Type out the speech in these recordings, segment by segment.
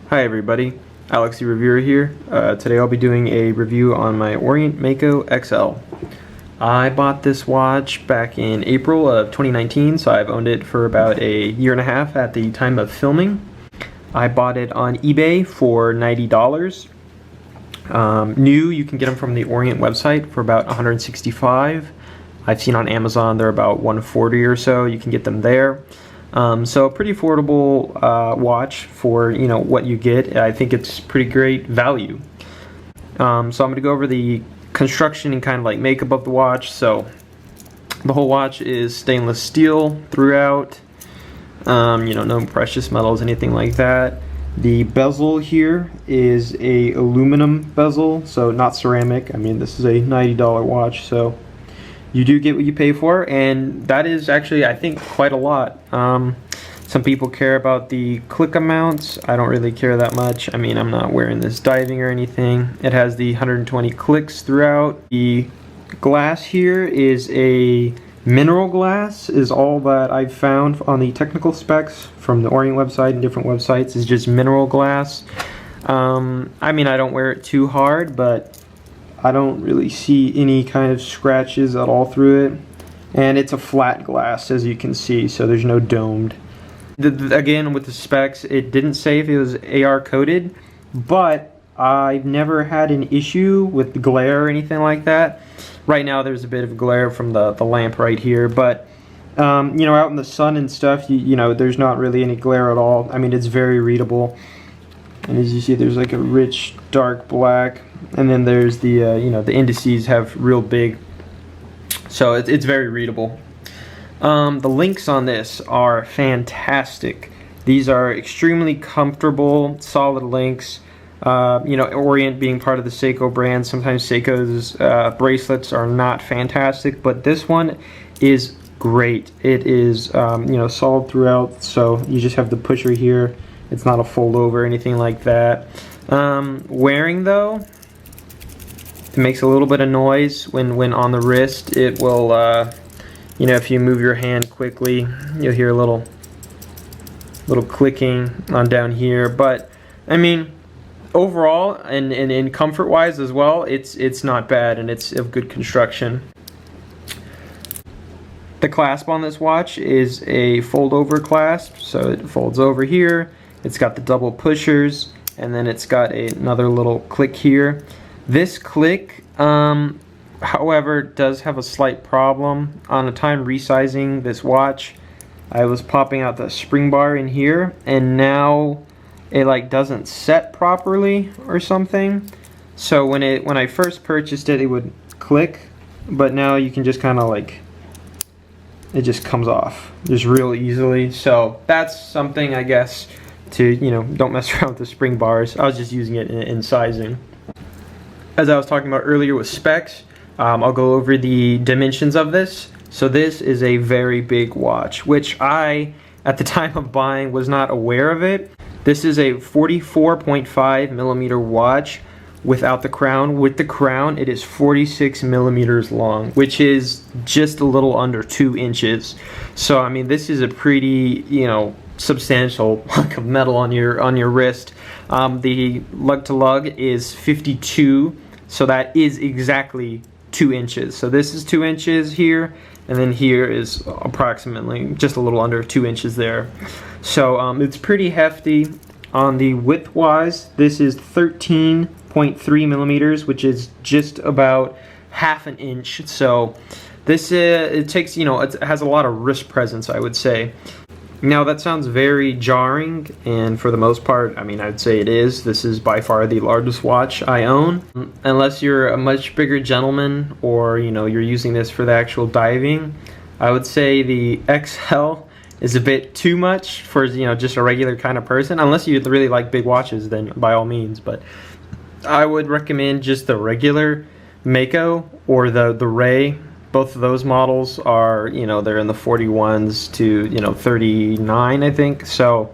Hi everybody, Alex the Reviewer here. Today I'll be doing a review on my Orient Mako XL. I bought this watch back in April of 2019, so I've owned it for about a year and a half at the time of filming. I bought it on eBay for $90. New, you can get them from the Orient website for about $165. I've seen on Amazon they're about $140 or so. You can get them there. So a pretty affordable watch for what you get. I think it's pretty great value. So I'm going to go over the construction and kind of like makeup of the watch. So the whole watch is stainless steel throughout. No precious metals, anything like that. The bezel here is a aluminum bezel, so not ceramic. I mean, this is a $90 watch, so you do get what you pay for, and that is actually, I think, quite a lot. Some people care about the click amounts. I don't really care that much. I mean, I'm not wearing this diving or anything. It has the 120 clicks throughout. The glass here is a mineral glass, is all that I've found on the technical specs from the Orient website and different websites, is just mineral glass. I mean, I don't wear it too hard, but I don't really see any kind of scratches at all through it. And it's a flat glass, as you can see, so there's no domed. Again, with the specs, it didn't say if it was AR coated, but I've never had an issue with the glare or anything like that. Right now there's a bit of glare from the lamp right here, but out in the sun and stuff, there's not really any glare at all. I mean, it's very readable. And as you see, there's like a rich dark black, and then there's the the indices have real big, so it's very readable. The links on this are fantastic. These are extremely comfortable, solid links. Orient being part of the Seiko brand, sometimes Seiko's bracelets are not fantastic, but this one is great. It is solid throughout, so you just have the pusher here. It's not a fold over or anything like that. Wearing though, it makes a little bit of noise when on the wrist. It will if you move your hand quickly, you'll hear a little clicking on down here. But I mean, overall and comfort wise as well, it's not bad, and it's of good construction. The clasp on this watch is a fold over clasp, so it folds over here. It's got the double pushers, and then it's got another little click here. This click, however, does have a slight problem. On a time resizing this watch, I was popping out the spring bar in here, and now it like doesn't set properly or something. So when I first purchased it, it would click, but now you can just kind of like, it just comes off just real easily. So that's something, I guess, to don't mess around with the spring bars. I was just using it in sizing. As I was talking about earlier with specs, I'll go over the dimensions of this. So this is a very big watch, which I, at the time of buying, was not aware of it. This is a 44.5 millimeter watch without the crown. With the crown, it is 46 millimeters long, which is just a little under 2 inches. So I mean, this is a pretty substantial hunk of metal on your wrist. The lug to lug is 52, so that is exactly 2 inches. So this is 2 inches here, and then here is approximately just a little under 2 inches there. So it's pretty hefty. On the width wise, this is 13.3 millimeters, which is just about half an inch. So this it takes it has a lot of wrist presence, I would say. Now that sounds very jarring, and for the most part, I mean, I'd say it is. This is by far the largest watch I own. Unless you're a much bigger gentleman, or you're using this for the actual diving, I would say the XL is a bit too much for just a regular kind of person. Unless you really like big watches, then by all means. But I would recommend just the regular Mako or the Ray. Both of those models are, they're in the 41s to 39, I think. So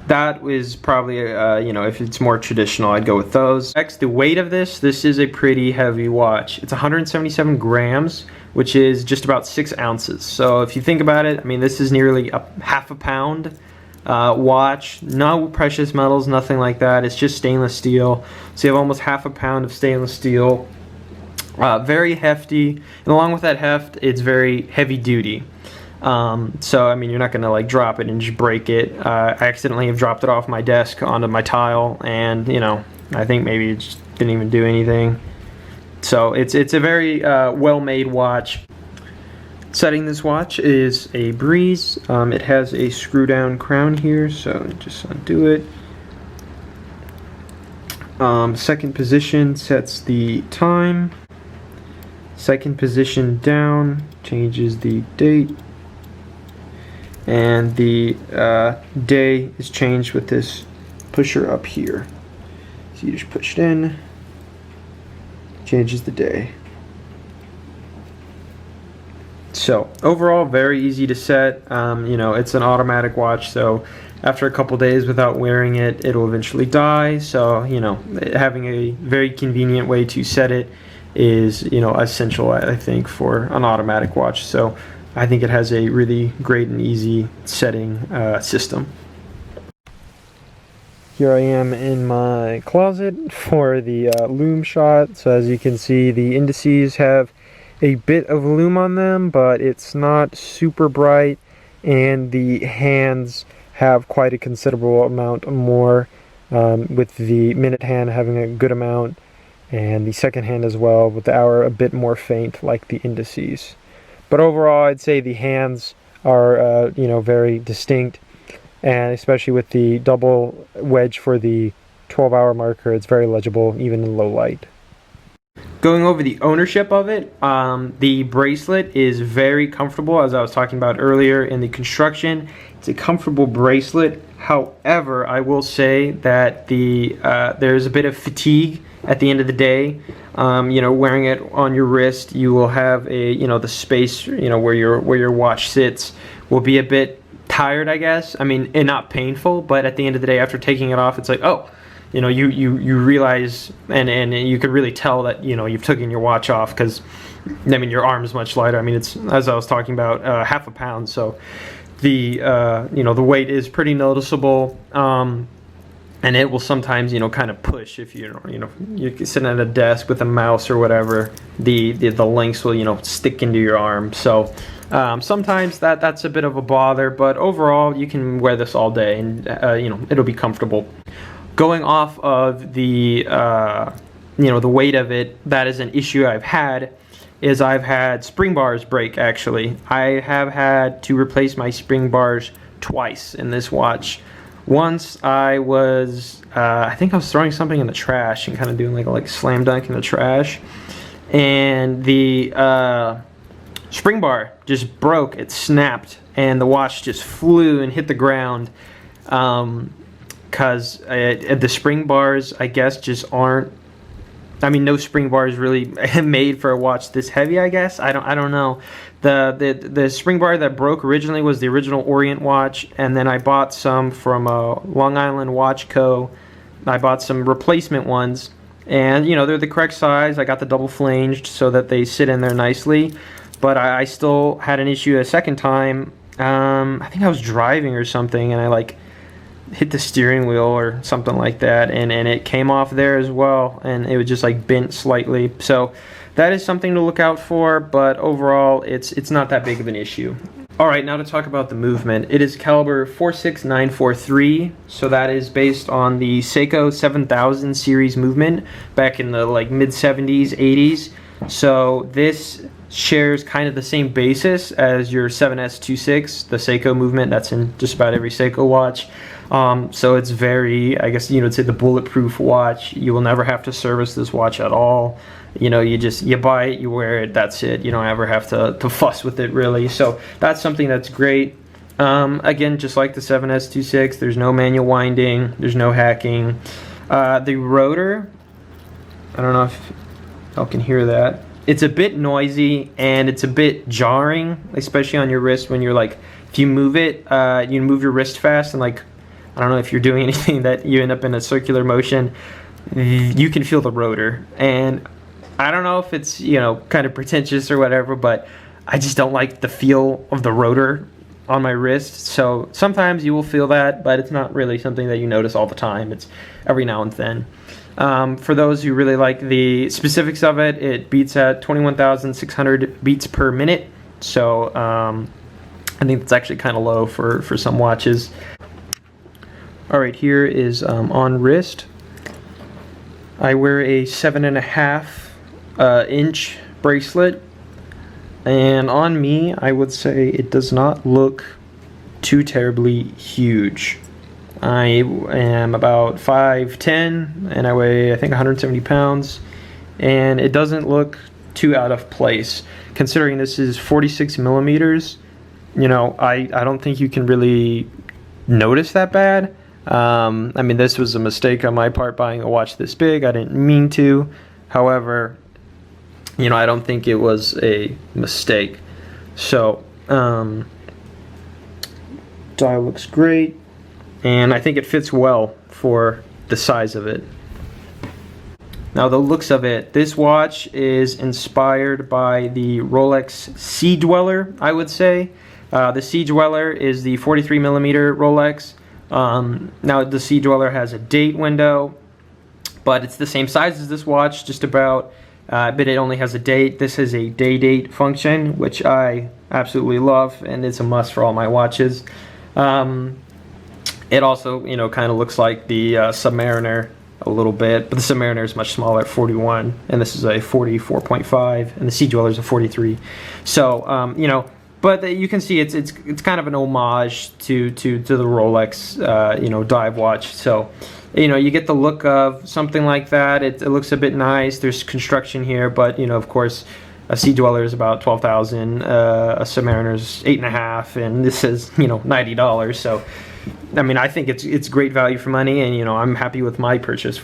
that is probably if it's more traditional, I'd go with those. Next, the weight of this is a pretty heavy watch. It's 177 grams, which is just about 6 ounces. So if you think about it, I mean, this is nearly half a pound watch. No precious metals, nothing like that. It's just stainless steel. So you have almost half a pound of stainless steel. Very hefty, and along with that heft, it's very heavy duty. So I mean, you're not gonna like drop it and just break it. I accidentally have dropped it off my desk onto my tile, and you know, I think maybe it just didn't even do anything. So it's a very well-made watch. Setting this watch is a breeze. It has a screw down crown here, so just undo it. Second position sets the time. Second position down changes the date. And the day is changed with this pusher up here. So you just push it in, changes the day. So overall, very easy to set. You know, it's an automatic watch, so after a couple days without wearing it, it'll eventually die. So you know, having a very convenient way to set it is, you know, essential, I think, for an automatic watch. So I think it has a really great and easy setting system. Here I am in my closet for the lume shot. So as you can see, the indices have a bit of lume on them, but it's not super bright, and the hands have quite a considerable amount more, with the minute hand having a good amount, and the second hand as well, with the hour a bit more faint like the indices. But overall, I'd say the hands are you know, very distinct, and especially with the double wedge for the 12-hour marker, it's very legible even in low light. Going over the ownership of it, the bracelet is very comfortable, as I was talking about earlier in the construction. It's a comfortable bracelet. However, I will say that there's a bit of fatigue at the end of the day. You know, wearing it on your wrist, you will have the space, you know, where your watch sits will be a bit tired, I guess. I mean, and not painful, but at the end of the day, after taking it off, it's like, oh, you know, you realize, and you could really tell that, you know, you've taken your watch off, because I mean, your arm is much lighter. I mean, it's, as I was talking about, half a pound, so the you know, the weight is pretty noticeable. And it will sometimes, you know, kind of push if you're sitting at a desk with a mouse or whatever. The links will, you know, stick into your arm. So sometimes that's a bit of a bother, but overall you can wear this all day, and you know, it'll be comfortable. Going off of the you know, the weight of it, that is an issue I've had. I've had spring bars break. Actually, I have had to replace my spring bars twice in this watch. Once I was, I think I was throwing something in the trash and kind of doing like a slam dunk in the trash, and the spring bar just broke. It snapped, and the watch just flew and hit the ground. Because the spring bars, I guess, just aren't. I mean, no spring bar is really made for a watch this heavy, I guess. I don't know. The spring bar that broke originally was the original Orient watch, and then I bought some from Long Island Watch Co. I bought some replacement ones, and you know, they're the correct size. I got the double flanged so that they sit in there nicely, but I still had an issue a second time. I think I was driving or something, and I hit the steering wheel or something like that, and it came off there as well, and it was just bent slightly. So that is something to look out for, but overall it's not that big of an issue. Alright, now to talk about the movement. It is caliber 46943, so that is based on the Seiko 7000 series movement back in the mid 70s, 80s. So this shares kind of the same basis as your 7S26, the Seiko movement that's in just about every Seiko watch. So it's very, I guess, you know, say the bulletproof watch. You will never have to service this watch at all. You know, you buy it, you wear it, that's it. You don't ever have to fuss with it, really. So that's something that's great. Again, just like the 7S26, there's no manual winding, there's no hacking. The rotor, I don't know if y'all can hear that. It's a bit noisy and it's a bit jarring, especially on your wrist when you're if you move it, you move your wrist fast, and I don't know if you're doing anything that you end up in a circular motion, you can feel the rotor. And I don't know if it's, you know, kind of pretentious or whatever, but I just don't like the feel of the rotor on my wrist, so sometimes you will feel that, but it's not really something that you notice all the time. It's every now and then. For those who really like the specifics of it, it beats at 21,600 beats per minute, so I think that's actually kind of low for some watches. Alright, here is on wrist. I wear a 7.5 inch bracelet, and on me I would say it does not look too terribly huge. I am about 5'10", and I weigh I think 170 pounds, and it doesn't look too out of place considering this is 46 millimeters. You know, I don't think you can really notice that bad. I mean, this was a mistake on my part buying a watch this big. I didn't mean to. However, you know, I don't think it was a mistake. So, dial looks great, and I think it fits well for the size of it. Now, the looks of it, this watch is inspired by the Rolex SeaDweller, I would say. The SeaDweller is the 43 millimeter Rolex. Now the SeaDweller has a date window, but it's the same size as this watch, just about, but it only has a date. This has a day date function, which I absolutely love, and it's a must for all my watches. It also, you know, kind of looks like the Submariner a little bit, but the Submariner is much smaller at 41, and this is a 44.5, and the SeaDweller is a 43. So, you know, but you can see it's kind of an homage to the Rolex, you know, dive watch. So, you know, you get the look of something like that. It looks a bit nice. There's construction here, but you know, of course, a SeaDweller is about 12,000. A Submariner's 8.5, and this is, you know, $90. So, I mean, I think it's great value for money, and you know, I'm happy with my purchase.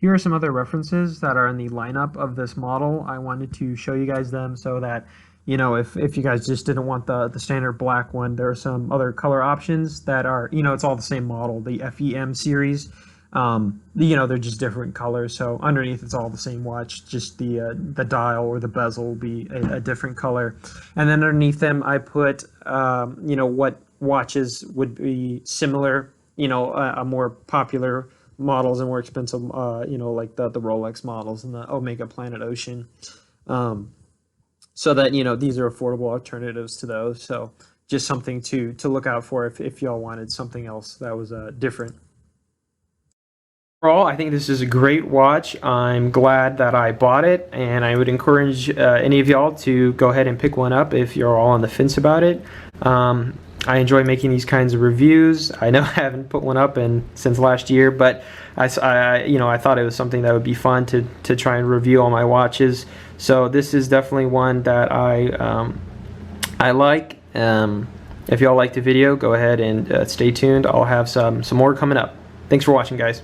Here are some other references that are in the lineup of this model. I wanted to show you guys them so that, you know, if you guys just didn't want the standard black one, there are some other color options that are, you know, it's all the same model, the FEM series. You know, they're just different colors. So underneath it's all the same watch, just the dial or the bezel will be a different color. And then underneath them I put, you know, what watches would be similar, you know, more popular models and more expensive, you know, like the Rolex models and the Omega Planet Ocean. So that, you know, these are affordable alternatives to those. So just something to look out for if y'all wanted something else that was different. Overall, I think this is a great watch. I'm glad that I bought it, and I would encourage any of y'all to go ahead and pick one up if you're all on the fence about it. I enjoy making these kinds of reviews. I know I haven't put one up since last year, but you know, I thought it was something that would be fun to try and review all my watches. So this is definitely one that I like. If y'all liked the video, go ahead and stay tuned. I'll have some more coming up. Thanks for watching, guys.